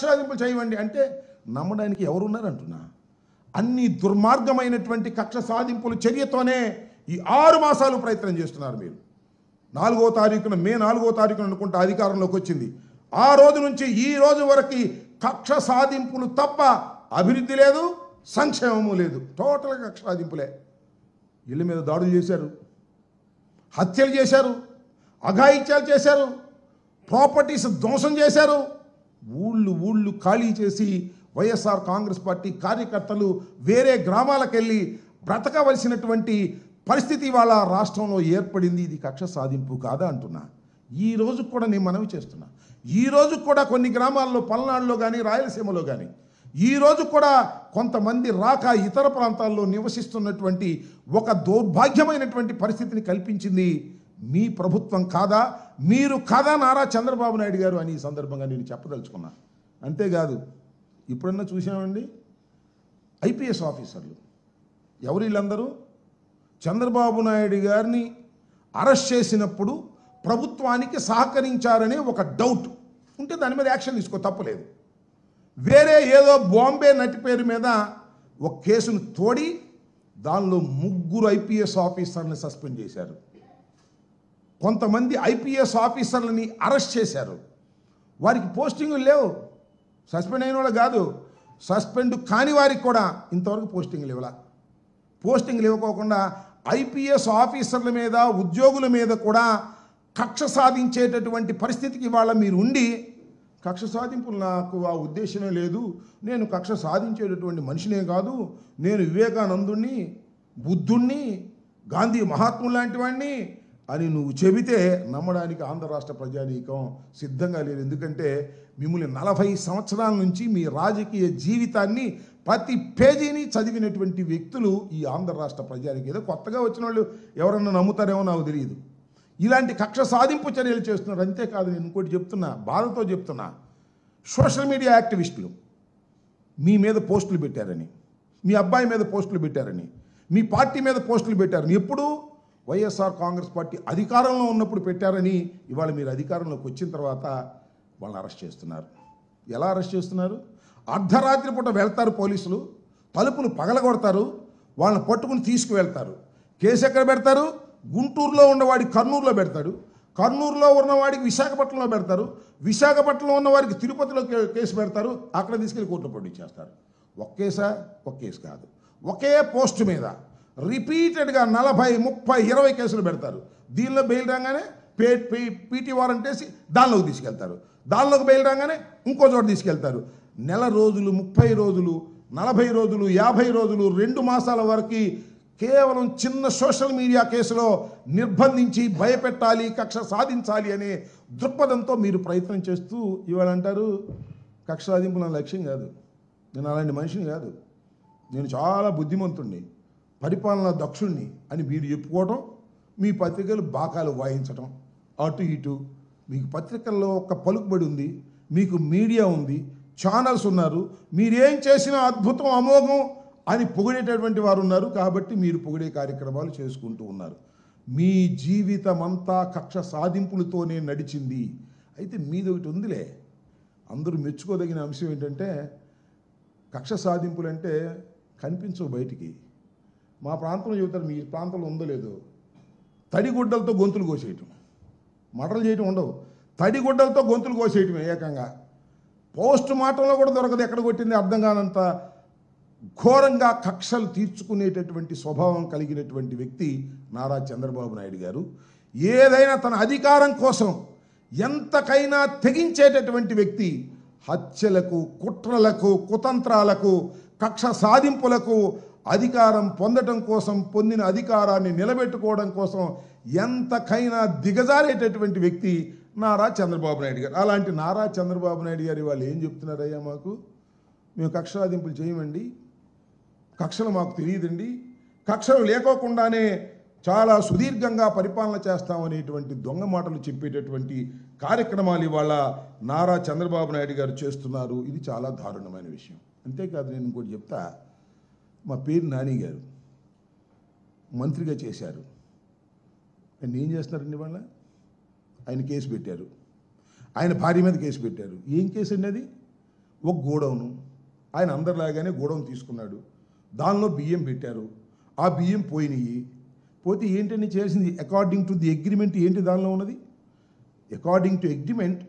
సాధింపులు చేయవండి అంటే నమ్మడానికి ఎవరున్నారంటున్నా. అన్ని దుర్మార్గమైనటువంటి కక్ష సాధింపుల చర్యతోనే ఈ 6 మాసాలు ప్రయత్నం చేస్తున్నారు మీరు. 4వ తారీఖున మే 4వ తారీఖున అనుకుంటా అధికారంలోకి వచ్చింది. ఆ రోజు నుంచి ఈ రోజు వరకు కక్ష సాధింపులు తప్ప అభివృద్ధి లేదు, సంక్షేమము లేదు. టోటల్గా కక్ష సాధింపులే. ఇళ్ళ మీద దాడులు చేశారు, హత్యలు చేశారు, అఘాయిత్యాలు చేశారు, ప్రాపర్టీస్ ధ్వంసం చేశారు. ఊళ్ళు ఖాళీ చేసి వైఎస్ఆర్ కాంగ్రెస్ పార్టీ కార్యకర్తలు వేరే గ్రామాలకు వెళ్ళి బ్రతకవలసినటువంటి పరిస్థితి వాళ్ళ రాష్ట్రంలో ఏర్పడింది. ఇది కక్ష సాధింపు కాదా అంటున్నా. ఈ రోజు కూడా నేను మనవి చేస్తున్నా. ఈ రోజు కూడా కొన్ని గ్రామాల్లో పల్నాడులో కానీ రాయలసీమలో కానీ ఈ రోజు కూడా కొంతమంది రాక ఇతర ప్రాంతాల్లో నివసిస్తున్నటువంటి ఒక దౌర్భాగ్యమైనటువంటి పరిస్థితిని కల్పించింది మీ ప్రభుత్వం కాదా, మీరు కాదా నారా చంద్రబాబు నాయుడు గారు అని ఈ సందర్భంగా నేను చెప్పదలుచుకున్నా. అంతేకాదు, ఇప్పుడన్నా చూసామండి ఐపీఎస్ ఆఫీసర్లు ఎవరు వీళ్ళందరూ చంద్రబాబు నాయుడు గారిని అరెస్ట్ చేసినప్పుడు ప్రభుత్వానికి సహకరించారనే ఒక డౌట్ ఉంటే దాని మీద యాక్షన్ తీసుకో, తప్పలేదు. వేరే ఏదో బాంబే నటి పేరు మీద ఒక కేసును తోడి దానిలో 3 ఐపీఎస్ ఆఫీసర్ని సస్పెండ్ చేశారు. కొంతమంది ఐపీఎస్ ఆఫీసర్లని అరెస్ట్ చేశారు. వారికి పోస్టింగులు లేవు. సస్పెండ్ అయిన వాళ్ళు కాదు, సస్పెండ్ కాని వారికి కూడా ఇంతవరకు పోస్టింగ్లు ఇవ్వాల. పోస్టింగ్లు ఇవ్వకోకుండా ఐపీఎస్ ఆఫీసర్ల మీద ఉద్యోగుల మీద కూడా కక్ష సాధించేటటువంటి పరిస్థితికి ఇవాళ మీరు ఉండి కక్ష సాధింపులు నాకు ఆ ఉద్దేశమే లేదు, నేను కక్ష సాధించేటటువంటి మనిషినే కాదు, నేను వివేకానందుణ్ణి, బుద్ధుణ్ణి, గాంధీ మహాత్ములు లాంటి వాడిని అని నువ్వు చెబితే నమ్మడానికి ఆంధ్ర రాష్ట్ర ప్రజానీకం సిద్ధంగా లేదు. ఎందుకంటే మిమ్మల్ని 40 సంవత్సరాల నుంచి మీ రాజకీయ జీవితాన్ని ప్రతి పేజీని చదివినటువంటి వ్యక్తులు ఈ ఆంధ్ర రాష్ట్ర ప్రజానికి. ఏదో కొత్తగా వచ్చిన వాళ్ళు ఎవరన్నా నమ్ముతారేమో నాకు తెలియదు. ఇలాంటి కక్ష సాధింపు చర్యలు చేస్తున్నారు. అంతేకాదు, నేను ఇంకోటి చెప్తున్నా, బాధతో చెప్తున్నా, సోషల్ మీడియా యాక్టివిస్టులు మీ మీద పోస్టులు పెట్టారని, మీ అబ్బాయి మీద పోస్టులు పెట్టారని, మీ పార్టీ మీద పోస్టులు పెట్టారని, ఎప్పుడు వైఎస్ఆర్ కాంగ్రెస్ పార్టీ అధికారంలో ఉన్నప్పుడు పెట్టారని ఇవాళ మీరు అధికారంలోకి వచ్చిన తర్వాత వాళ్ళని అరెస్ట్ చేస్తున్నారు. ఎలా అరెస్ట్ చేస్తున్నారు? అర్ధరాత్రి పూట వెళ్తారు పోలీసులు, తలుపులు పగలగొడతారు, వాళ్ళని పట్టుకుని తీసుకువెళ్తారు. కేసు ఎక్కడ పెడతారు? గుంటూరులో ఉన్నవాడికి కర్నూలులో పెడతాడు, కర్నూలులో ఉన్నవాడికి విశాఖపట్నంలో పెడతారు, విశాఖపట్నంలో ఉన్నవాడికి తిరుపతిలో కేసు పెడతారు, అక్కడ తీసుకెళ్ళి కోర్టులో పంపించేస్తారు. ఒక కేసు కాదు, ఒకే పోస్ట్ మీద రిపీటెడ్గా 40, 30, 20 కేసులు పెడతారు. దీనిలో బెయిల్ రాగానే పీటీ వారెంట్ వేసి దానిలోకి తీసుకెళ్తారు, దానిలోకి బెయిల్ రాగానే ఇంకో చోట తీసుకెళ్తారు. నెల రోజులు, 30 రోజులు, 40 రోజులు, 50 రోజులు, 2 మాసాల వరకు కేవలం చిన్న సోషల్ మీడియా కేసులో నిర్బంధించి భయపెట్టాలి, కక్ష సాధించాలి అనే దృక్పథంతో మీరు ప్రయత్నం చేస్తూ ఇవాళ అంటారు కక్ష సాధింపు నా లక్ష్యం కాదు, నేను అలాంటి మనిషిని కాదు, నేను చాలా బుద్ధిమంతుణ్ణి, పరిపాలన దక్షుణ్ణి అని మీరు చెప్పుకోవటం, మీ పత్రికలు బాకాలు వాయించటం, అటు ఇటు. మీకు పత్రికల్లో ఒక పలుకుబడి ఉంది, మీకు మీడియా ఉంది, ఛానల్స్ ఉన్నారు, మీరేం చేసినా అద్భుతం, అమోఘం అని పొగిడేటటువంటి వారు ఉన్నారు. కాబట్టి మీరు పొగిడే కార్యక్రమాలు చేసుకుంటూ ఉన్నారు. మీ జీవితం అంతా కక్ష సాధింపులతోనే నడిచింది. అయితే మీది ఒకటి ఉందిలే, అందరూ మెచ్చుకోదగిన అంశం ఏంటంటే కక్ష సాధింపులు అంటే కనిపించవు బయటికి. మా ప్రాంతంలో చెబుతారు, మీ ప్రాంతంలో ఉందో లేదో, తడిగుడ్డలతో గొంతులు కోసేయటం, మటలు చేయటం ఉండవు, తడిగుడ్డలతో గొంతులు కోసేయటం ఏకంగా. పోస్ట్ మార్టంలో కూడా దొరకదు, ఎక్కడ కొట్టింది అర్థం కానంత ఘోరంగా కక్షలు తీర్చుకునేటటువంటి స్వభావం కలిగినటువంటి వ్యక్తి నారా చంద్రబాబు నాయుడు గారు. ఏదైనా తన అధికారం కోసం ఎంతకైనా తెగించేటటువంటి వ్యక్తి. హత్యలకు, కుట్రలకు, కుతంత్రాలకు, కక్ష సాధింపులకు, అధికారం పొందడం కోసం, పొందిన అధికారాన్ని నిలబెట్టుకోవడం కోసం ఎంతకైనా దిగజారేటటువంటి వ్యక్తి నారా చంద్రబాబు నాయుడు గారు. అలాంటి నారా చంద్రబాబు నాయుడు గారు వాళ్ళు ఏం చెప్తున్నారయ్యా, మాకు మేము కక్ష సాధింపులు చేయమండి, కక్షలు మాకు తెలియదండి, కక్షలు లేకోకుండానే చాలా సుదీర్ఘంగా పరిపాలన చేస్తామనేటువంటి దొంగ మాటలు చెప్పేటటువంటి కార్యక్రమాలు ఇవాళ నారా చంద్రబాబు నాయుడు గారు చేస్తున్నారు. ఇది చాలా దారుణమైన విషయం. అంతేకాదు, నేను ఇంకోటి చెప్తా, మా పేరు నాని గారు మంత్రిగా చేశారు. ఆయన ఏం చేస్తున్నారండి? వాళ్ళ ఆయన కేసు పెట్టారు, ఆయన భార్య మీద కేసు పెట్టారు. ఏం కేసు అండి అది? ఒక గోడౌను, ఆయన అందరిలాగానే గోడౌన్ తీసుకున్నాడు, దానిలో బియ్యం పెట్టారు, ఆ బియ్యం పోయినాయి. పోతే ఏంటని చేసింది? అకార్డింగ్ టు ది అగ్రిమెంట్ ఏంటి దానిలో ఉన్నది? According to agreement